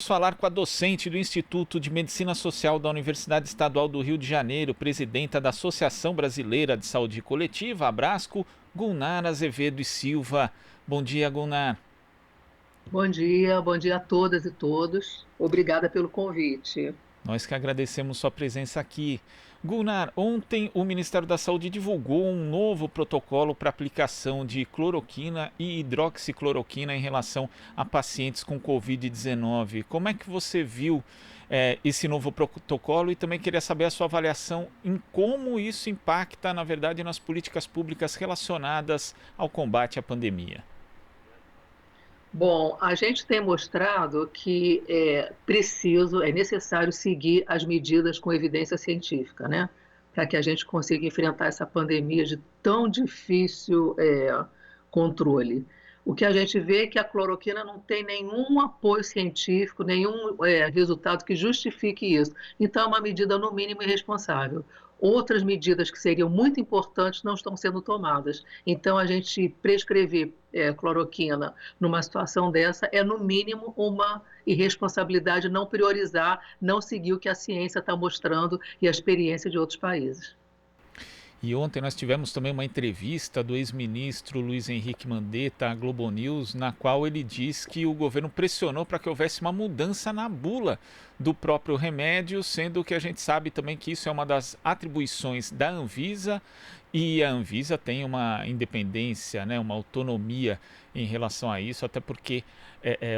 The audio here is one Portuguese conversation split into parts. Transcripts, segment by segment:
falar com a docente do Instituto de Medicina Social da Universidade Estadual do Rio de Janeiro, presidenta da Associação Brasileira de Saúde Coletiva, Abrasco, Gulnara Azevedo e Silva. Bom dia, Gulnara. Bom dia a todas e todos. Obrigada pelo convite. Nós que agradecemos sua presença aqui. Gulnara, ontem o Ministério da Saúde divulgou um novo protocolo para aplicação de cloroquina e hidroxicloroquina em relação a pacientes com Covid-19. Como é que você viu esse novo protocolo e também queria saber a sua avaliação em como isso impacta, na verdade, nas políticas públicas relacionadas ao combate à pandemia? Bom, a gente tem mostrado que é necessário seguir as medidas com evidência científica, né? Para que a gente consiga enfrentar essa pandemia de tão difícil controle. O que a gente vê é que a cloroquina não tem nenhum apoio científico, nenhum resultado que justifique isso. Então, é uma medida, no mínimo, irresponsável. Outras medidas que seriam muito importantes não estão sendo tomadas. Então, a gente prescrever cloroquina numa situação dessa é, no mínimo, uma irresponsabilidade não priorizar, não seguir o que a ciência está mostrando e a experiência de outros países. E ontem nós tivemos também uma entrevista do ex-ministro Luiz Henrique Mandetta à Globo News, na qual ele diz que o governo pressionou para que houvesse uma mudança na bula do próprio remédio, sendo que a gente sabe também que isso é uma das atribuições da Anvisa, e a Anvisa tem uma independência, né, uma autonomia em relação a isso, até porque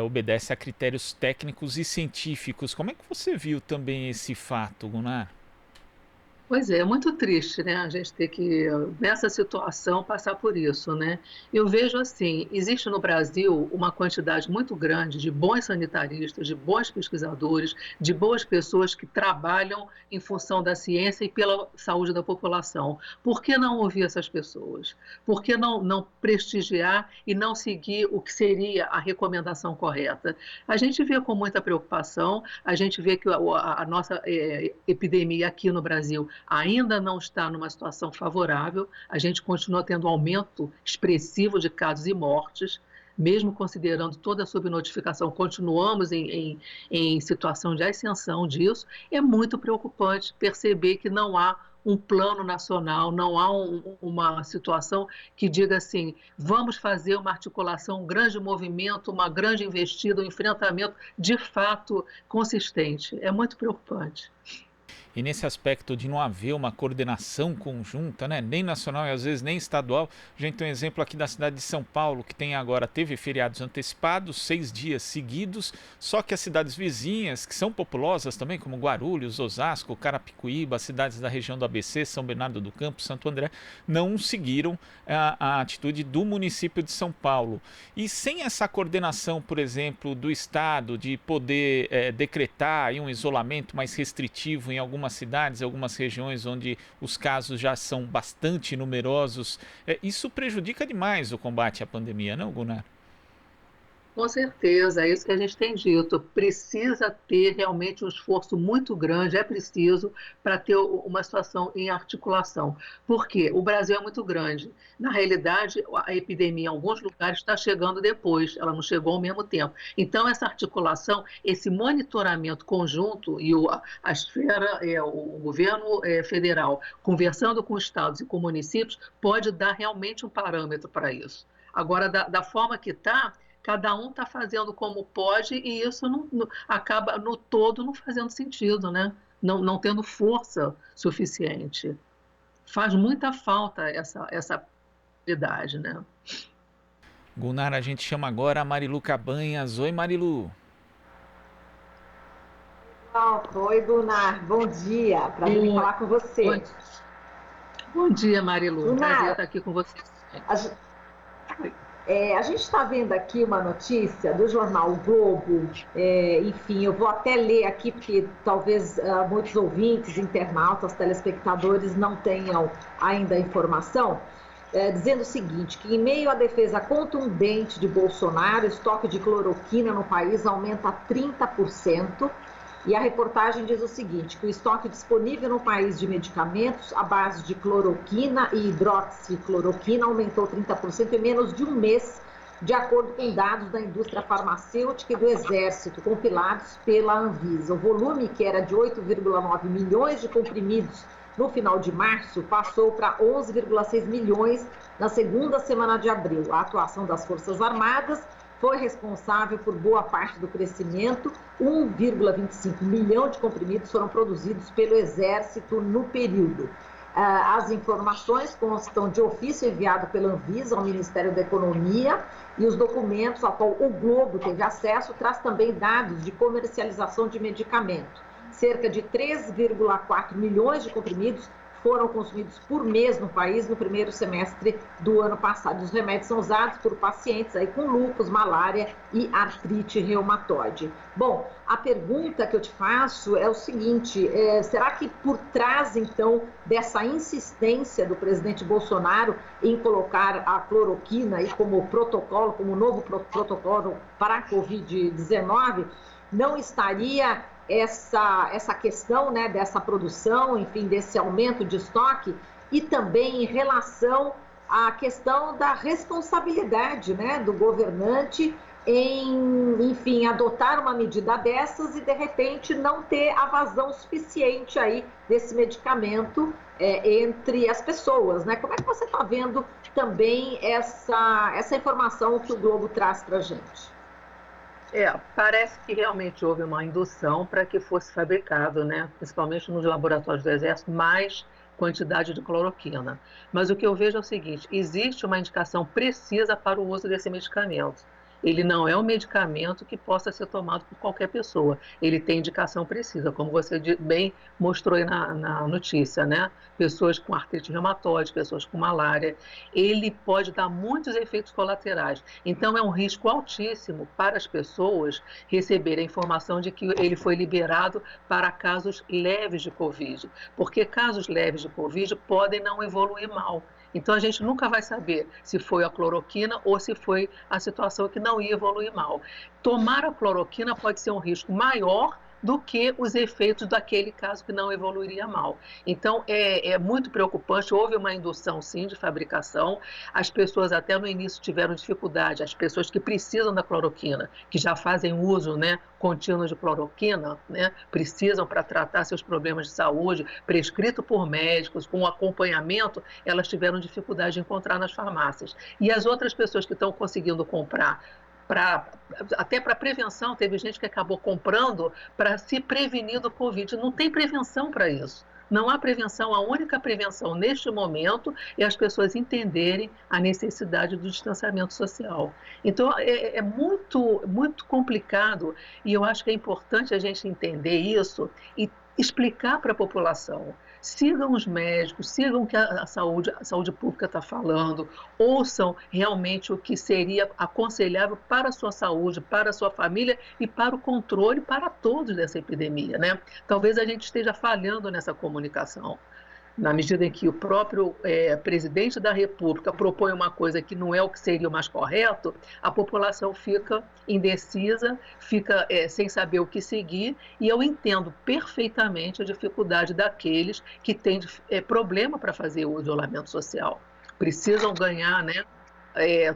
obedece a critérios técnicos e científicos. Como é que você viu também esse fato, Gunnar? Pois é, é muito triste, né? A gente ter que, nessa situação, passar por isso, né? Eu vejo assim, existe no Brasil uma quantidade muito grande de bons sanitaristas, de bons pesquisadores, de boas pessoas que trabalham em função da ciência e pela saúde da população. Por que não ouvir essas pessoas? Por que não prestigiar e não seguir o que seria a recomendação correta? A gente vê com muita preocupação, a gente vê que a nossa epidemia aqui no Brasil ainda não está numa situação favorável, a gente continua tendo um aumento expressivo de casos e mortes, mesmo considerando toda a subnotificação, continuamos em situação de ascensão disso. É muito preocupante perceber que não há um plano nacional, não há uma situação que diga assim, vamos fazer uma articulação, um grande movimento, uma grande investida, um enfrentamento de fato consistente. É muito preocupante. E nesse aspecto de não haver uma coordenação conjunta, né, nem nacional e às vezes nem estadual, a gente tem um exemplo aqui da cidade de São Paulo, que teve feriados antecipados, 6 dias seguidos, só que as cidades vizinhas, que são populosas também, como Guarulhos, Osasco, Carapicuíba, as cidades da região do ABC, São Bernardo do Campo, Santo André, não seguiram a atitude do município de São Paulo. E sem essa coordenação, por exemplo, do Estado, de poder decretar aí um isolamento mais restritivo em algumas cidades, algumas regiões onde os casos já são bastante numerosos, isso prejudica demais o combate à pandemia, não, Gunnar? Com certeza, é isso que a gente tem dito. Precisa ter realmente um esforço muito grande, é preciso, para ter uma situação em articulação. Por quê? O Brasil é muito grande. Na realidade, a epidemia em alguns lugares está chegando depois, ela não chegou ao mesmo tempo. Então, essa articulação, esse monitoramento conjunto e a esfera, o governo federal, conversando com estados e com municípios, pode dar realmente um parâmetro para isso. Agora, da forma que está, cada um está fazendo como pode e isso acaba, no todo, não fazendo sentido, né? Não tendo força suficiente. Faz muita falta essa habilidade, né? Gunnar, a gente chama agora a Marilu Cabanhas. Oi, Marilu. Oi, Gunnar. Bom dia. Prazer em falar com você. Bom dia, Marilu. Gunnar, prazer estar aqui com você. A gente está vendo aqui uma notícia do jornal O Globo, enfim, eu vou até ler aqui, porque talvez muitos ouvintes, internautas, telespectadores não tenham ainda a informação, dizendo o seguinte, que em meio à defesa contundente de Bolsonaro, o estoque de cloroquina no país aumenta 30%, e a reportagem diz o seguinte, que o estoque disponível no país de medicamentos à base de cloroquina e hidroxicloroquina aumentou 30% em menos de um mês, de acordo com dados da indústria farmacêutica e do Exército, compilados pela Anvisa. O volume, que era de 8,9 milhões de comprimidos no final de março, passou para 11,6 milhões na segunda semana de abril. A atuação das Forças Armadas foi responsável por boa parte do crescimento. 1,25 milhão de comprimidos foram produzidos pelo Exército no período. As informações constam de ofício enviado pela Anvisa ao Ministério da Economia e os documentos a qual o Globo teve acesso traz também dados de comercialização de medicamento. Cerca de 3,4 milhões de comprimidos foram consumidos por mês no país no primeiro semestre do ano passado. Os remédios são usados por pacientes aí com lúpus, malária e artrite reumatoide. Bom, a pergunta que eu te faço é o seguinte, será que por trás, então, dessa insistência do presidente Bolsonaro em colocar a cloroquina aí como protocolo, como novo protocolo para a Covid-19, não estaria essa questão, né, dessa produção, enfim, desse aumento de estoque e também em relação à questão da responsabilidade, né, do governante em, enfim, adotar uma medida dessas e, de repente, não ter a vazão suficiente aí desse medicamento entre as pessoas, né? Como é que você está vendo também essa informação que o Globo traz para a gente? Parece que realmente houve uma indução para que fosse fabricado, né, principalmente nos laboratórios do Exército, mais quantidade de cloroquina. Mas o que eu vejo é o seguinte, existe uma indicação precisa para o uso desse medicamento. Ele não é um medicamento que possa ser tomado por qualquer pessoa. Ele tem indicação precisa, como você bem mostrou aí na notícia, né? Pessoas com artrite reumatoide, pessoas com malária. Ele pode dar muitos efeitos colaterais. Então, é um risco altíssimo para as pessoas receberem a informação de que ele foi liberado para casos leves de Covid. Porque casos leves de Covid podem não evoluir mal. Então, a gente nunca vai saber se foi a cloroquina ou se foi a situação que não ia evoluir mal. Tomar a cloroquina pode ser um risco maior do que os efeitos daquele caso que não evoluiria mal. Então, é muito preocupante. Houve uma indução, sim, de fabricação. As pessoas até no início tiveram dificuldade, as pessoas que precisam da cloroquina, que já fazem uso, né, contínuo de cloroquina, né, precisam para tratar seus problemas de saúde, prescrito por médicos, com acompanhamento, elas tiveram dificuldade de encontrar nas farmácias. E as outras pessoas que estão conseguindo comprar, até para prevenção, teve gente que acabou comprando para se prevenir do Covid. Não tem prevenção para isso. Não há prevenção. A única prevenção neste momento é as pessoas entenderem a necessidade do distanciamento social. Então, é muito, muito complicado e eu acho que é importante a gente entender isso e explicar para a população. Sigam os médicos, sigam o que a saúde pública está falando, ouçam realmente o que seria aconselhável para a sua saúde, para a sua família e para o controle para todos dessa epidemia, né? Talvez a gente esteja falhando nessa comunicação. Na medida em que o próprio presidente da República propõe uma coisa que não é o que seria o mais correto, a população fica indecisa, fica sem saber o que seguir, e eu entendo perfeitamente a dificuldade daqueles que têm problema para fazer o isolamento social. Precisam ganhar, né,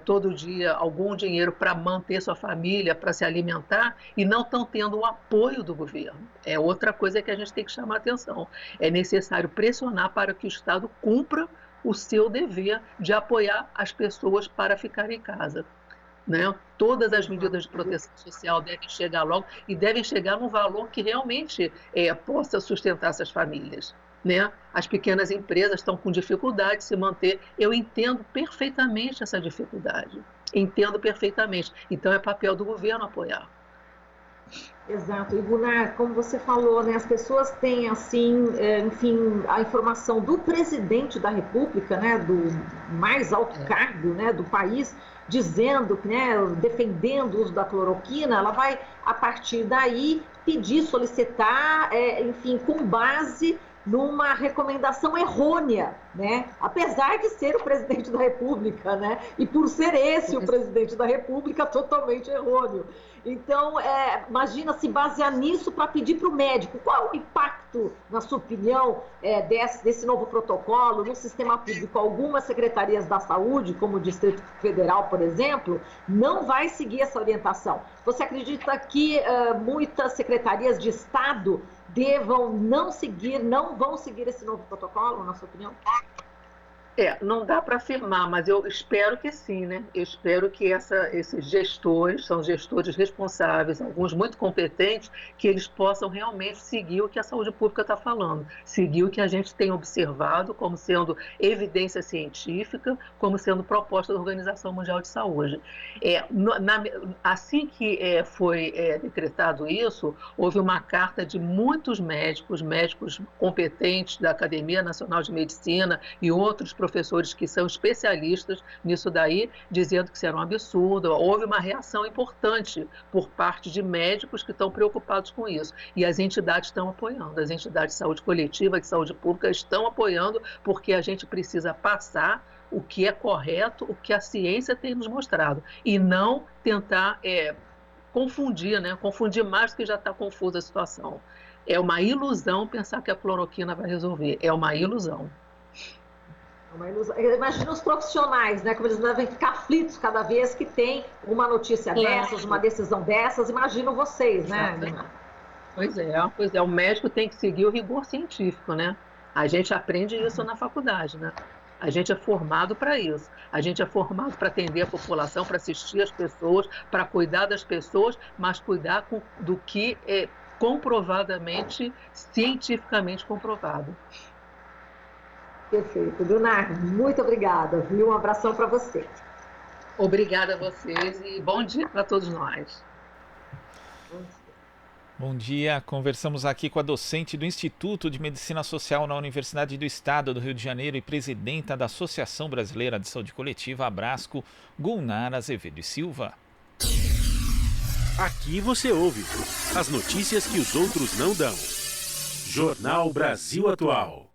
todo dia algum dinheiro para manter sua família, para se alimentar, e não estão tendo o apoio do governo. É outra coisa que a gente tem que chamar a atenção. É necessário pressionar para que o Estado cumpra o seu dever de apoiar as pessoas para ficarem em casa, né? Todas as medidas de proteção social devem chegar logo e devem chegar num valor que realmente possa sustentar essas famílias, né? As pequenas empresas estão com dificuldade de se manter. Eu entendo perfeitamente essa dificuldade. Entendo perfeitamente. Então, é papel do governo apoiar. Exato. E, Gunnar, como você falou, né, as pessoas têm, assim, enfim, a informação do presidente da República, né, do mais alto cargo, né, do país, dizendo, né, defendendo o uso da cloroquina. Ela vai, a partir daí, pedir, solicitar, enfim, com base numa recomendação errônea, né? Apesar de ser o presidente da República, né? E por ser esse o presidente da República, totalmente errôneo. Então, imagina se basear nisso para pedir para o médico. Qual o impacto, na sua opinião, desse novo protocolo no sistema público? Algumas secretarias da saúde, como o Distrito Federal, por exemplo, não vai seguir essa orientação. Você acredita que muitas secretarias de Estado não vão seguir esse novo protocolo, na sua opinião? Não dá para afirmar, mas eu espero que sim, né? Eu espero que esses gestores, são gestores responsáveis, alguns muito competentes, que eles possam realmente seguir o que a saúde pública está falando, seguir o que a gente tem observado como sendo evidência científica, como sendo proposta da Organização Mundial de Saúde. Assim que foi decretado isso, houve uma carta de muitos médicos competentes da Academia Nacional de Medicina e outros professores que são especialistas nisso daí, dizendo que isso era um absurdo. Houve uma reação importante por parte de médicos que estão preocupados com isso. E as entidades estão apoiando, as entidades de saúde coletiva, de saúde pública estão apoiando, porque a gente precisa passar o que é correto, o que a ciência tem nos mostrado, e não tentar confundir, né? Confundir mais do que já está confusa a situação. É uma ilusão pensar que a cloroquina vai resolver, é uma ilusão. Imagina os profissionais, né? Como eles devem ficar aflitos cada vez que tem uma notícia dessas, uma decisão dessas. Imagino vocês, né? Pois é, o médico tem que seguir o rigor científico, né? A gente aprende isso na faculdade, né? A gente é formado para isso. A gente é formado para atender a população, para assistir as pessoas, para cuidar das pessoas, mas cuidar do que é comprovadamente, cientificamente comprovado. Perfeito. Leonardo, muito obrigada, viu? Um abração para você. Obrigada a vocês e bom dia para todos nós. Bom dia, conversamos aqui com a docente do Instituto de Medicina Social na Universidade do Estado do Rio de Janeiro e presidenta da Associação Brasileira de Saúde Coletiva, Abrasco, Gulnara Azevedo e Silva. Aqui você ouve as notícias que os outros não dão. Jornal Brasil Atual.